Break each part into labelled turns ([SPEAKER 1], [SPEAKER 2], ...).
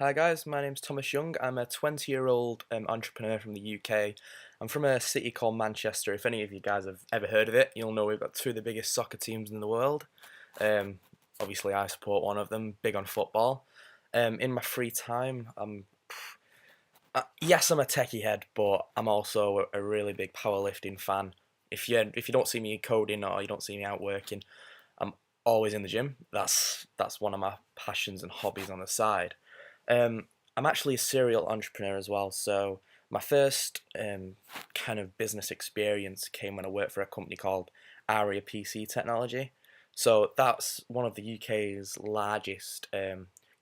[SPEAKER 1] Hi guys, my name's Thomas Young. I'm a 20-year-old entrepreneur from the UK. I'm from a city called Manchester. If any of you guys have ever heard of it, you'll know we've got two of the biggest soccer teams in the world. Um, Obviously, I support one of them, big on football. In my free time, yes, I'm a techie head, but I'm also a really big powerlifting fan. If you don't see me coding or you don't see me out working, I'm always in the gym. That's one of my passions and hobbies on the side. I'm actually a serial entrepreneur as well. So my first kind of business experience came when I worked for a company called Aria PC Technology. So that's one of the UK's largest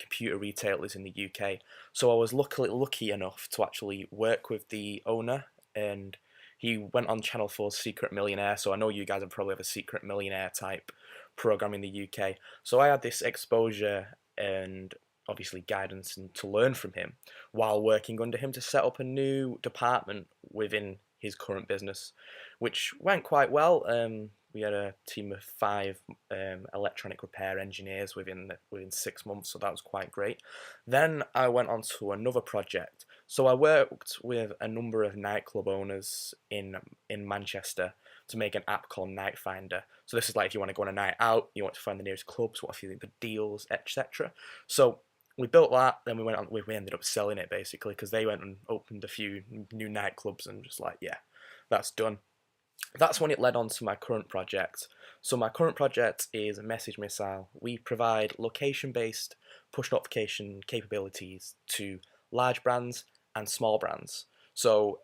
[SPEAKER 1] computer retailers in the UK. So I was lucky enough to actually work with the owner, and he went on Channel 4's Secret Millionaire. So I know you guys have probably have a Secret Millionaire type program in the UK. So I had this exposure and obviously guidance and to learn from him while working under him to set up a new department within his current business, which went quite well. We had a team of five electronic repair engineers within 6 months, so that was quite great. Then I went on to another project. So I worked with a number of nightclub owners in Manchester to make an app called Night Finder. So this is like if you want to go on a night out, you want to find the nearest clubs, what are the deals, etc. So we built that, then we ended up selling it basically because they went and opened a few new nightclubs and just like, yeah, that's done. That's when it led on to my current project. So my current project is MessageMissile. We provide location-based push notification capabilities to large brands and small brands. So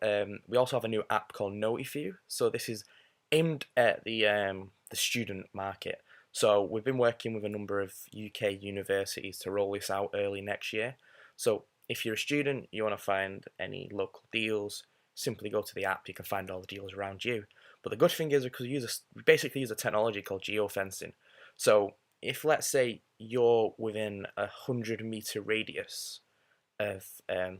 [SPEAKER 1] we also have a new app called Notify. So this is aimed at the student market. So we've been working with a number of UK universities to roll this out early next year. So if you're a student, you want to find any local deals, simply go to the app. You can find all the deals around you. But the good thing is because we basically use a technology called geofencing. So if let's say you're within 100-meter radius of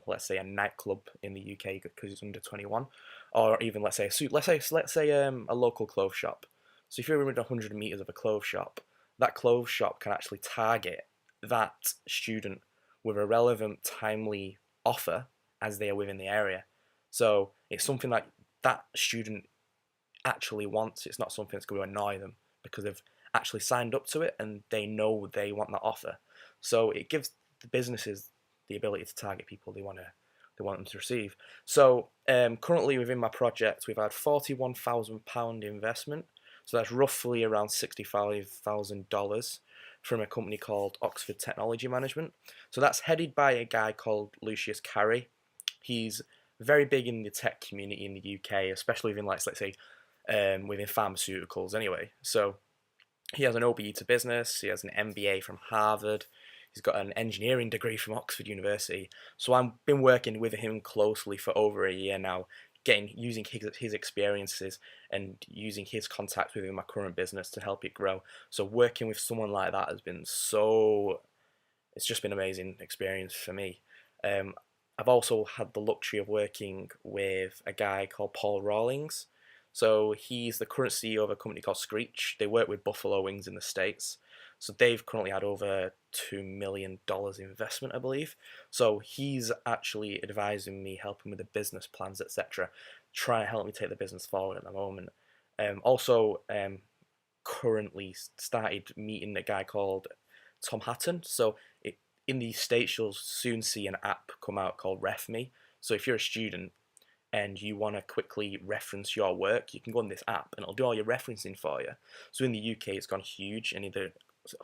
[SPEAKER 1] let's say a nightclub in the UK because it's under 21, or even let's say a local clothes shop. So if you're within 100 meters of a clothes shop, that clothes shop can actually target that student with a relevant, timely offer as they are within the area. So it's something like that student actually wants. It's not something that's going to annoy them because they've actually signed up to it and they know they want that offer. So it gives the businesses the ability to target people they want them to receive. So currently within my project, we've had £41,000 investment. So that's roughly around $65,000 from a company called Oxford Technology Management. So that's headed by a guy called Lucius Carey. He's very big in the tech community in the UK, especially within like let's say within pharmaceuticals anyway. So he has an OBE to business, he has an MBA from Harvard, he's got an engineering degree from Oxford University. So I've been working with him closely for over a year now, using his experiences and using his contacts within my current business to help it grow. So working with someone like that has been it's just been an amazing experience for me. I've also had the luxury of working with a guy called Paul Rawlings. So he's the current CEO of a company called Screech. They work with Buffalo Wings in the States. So they've currently had over $2 million investment, I believe. So he's actually advising me, helping with the business plans, etc., trying to help me take the business forward at the moment. Currently started meeting a guy called Tom Hatton. So in the States, you'll soon see an app come out called RefMe. So if you're a student and you want to quickly reference your work, you can go on this app and it'll do all your referencing for you. So in the UK, it's gone huge and they're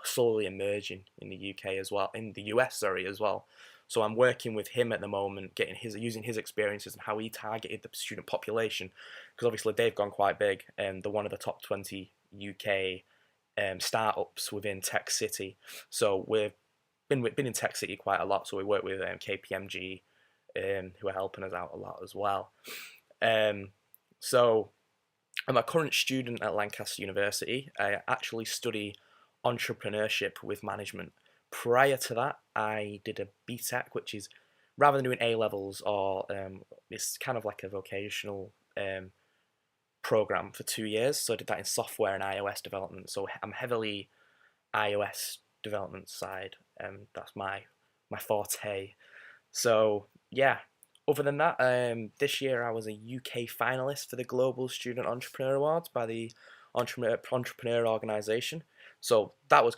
[SPEAKER 1] slowly emerging in the UK as well, in the US, sorry, as well. So I'm working with him at the moment, using his experiences and how he targeted the student population, because obviously they've gone quite big and they're one of the top 20 UK startups within Tech City. So we've been in Tech City quite a lot. So we work with KPMG, who are helping us out a lot as well. So I'm a current student at Lancaster University. I actually study entrepreneurship with management. Prior to that, I did a BTEC, which is rather than doing A levels or it's kind of like a vocational program for 2 years. So I did that in software and iOS development. So I'm heavily iOS development side. That's my my forte. So yeah. Other than that, this year I was a UK finalist for the Global Student Entrepreneur Awards by the Entrepreneur Organisation. So that was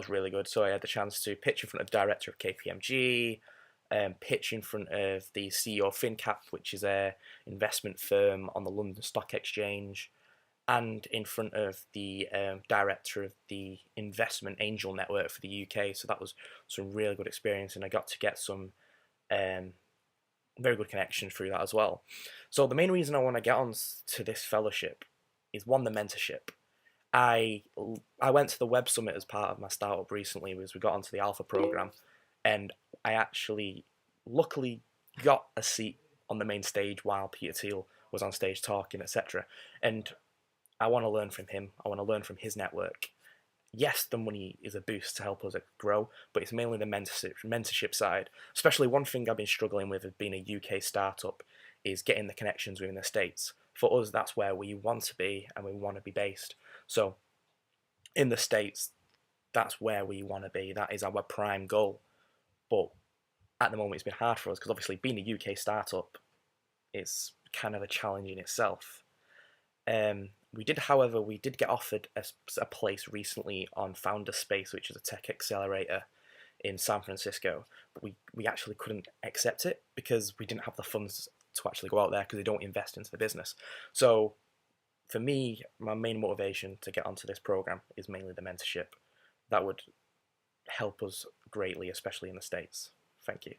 [SPEAKER 1] really good. So I had the chance to pitch in front of the director of KPMG, pitch in front of the CEO of FinCap, which is a investment firm on the London Stock Exchange, and in front of the director of the Investment Angel Network for the UK. So that was some really good experience, and I got to get some um, very good connections through that as well. So the main reason I want to get on to this fellowship is one, the mentorship. I I went to the Web Summit as part of my startup recently, as we got onto the Alpha program, and I actually luckily got a seat on the main stage while Peter Thiel was on stage talking, etc. And I want to learn from him. I want to learn from his network. Yes, the money is a boost to help us grow, but it's mainly the mentorship side. Especially one thing I've been struggling with as being a UK startup is getting the connections within the States. For us, that's where we want to be and we want to be based. So in the States, that's where we want to be. That is our prime goal. But at the moment, it's been hard for us because obviously being a UK startup is kind of a challenge in itself. However, we did get offered a place recently on Founder Space, which is a tech accelerator in San Francisco, but we actually couldn't accept it because we didn't have the funds to actually go out there because they don't invest into the business. So for me, my main motivation to get onto this program is mainly the mentorship. That would help us greatly, especially in the States. Thank you.